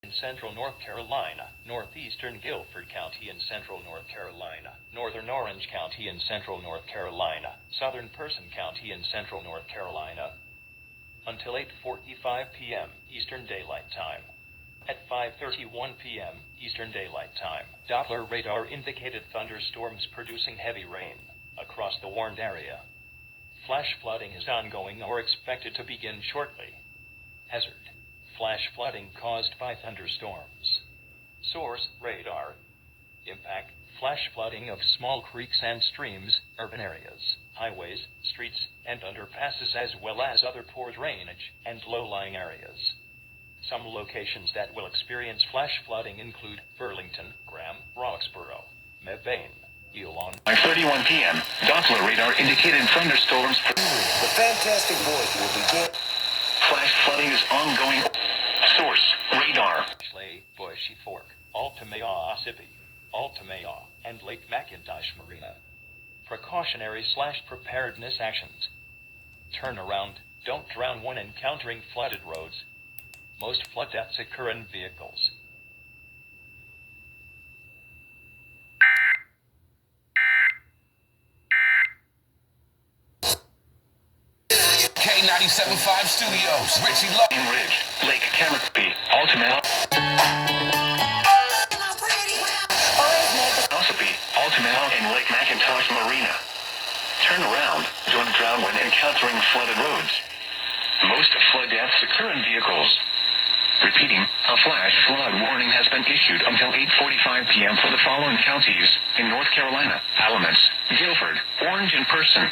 In central North Carolina, northeastern Guilford County in central North Carolina, northern Orange County in central North Carolina, southern Person County in central North Carolina, until 8:45 p.m. Eastern Daylight Time. At 5:31 p.m. Eastern Daylight Time, Doppler radar indicated thunderstorms producing heavy rain across the warned area. Flash flooding is ongoing or expected to begin shortly. Hazard: flash flooding caused by thunderstorms. Source: radar. Impact: flash flooding of small creeks and streams, urban areas, highways, streets, and underpasses, as well as other poor drainage and low-lying areas. Some locations that will experience flash flooding include Burlington, Graham, Roxborough, Mebane, Elon. 5:31 p.m. Doppler radar indicated thunderstorms. The Fantastic Voice will begin. Flash flooding is ongoing. Source: radar. Schley, Bushy Fork, Altamaya, Ossipee, Altamaya, and Lake McIntosh Marina. Precautionary/preparedness actions. Turn around, don't drown when encountering flooded roads. Most flood deaths occur in vehicles. K97.5 Studios, Richie Lowe. In Ridge, Lake Canopy, Altamaya. Ossipee, Altamaya, and Lake McIntosh Marina. Turn around, don't drown when encountering flooded roads. Most flood deaths occur in vehicles. Repeating, a flash flood warning has been issued until 8:45 p.m. for the following counties in North Carolina: Alamance, Guilford, Orange and Person.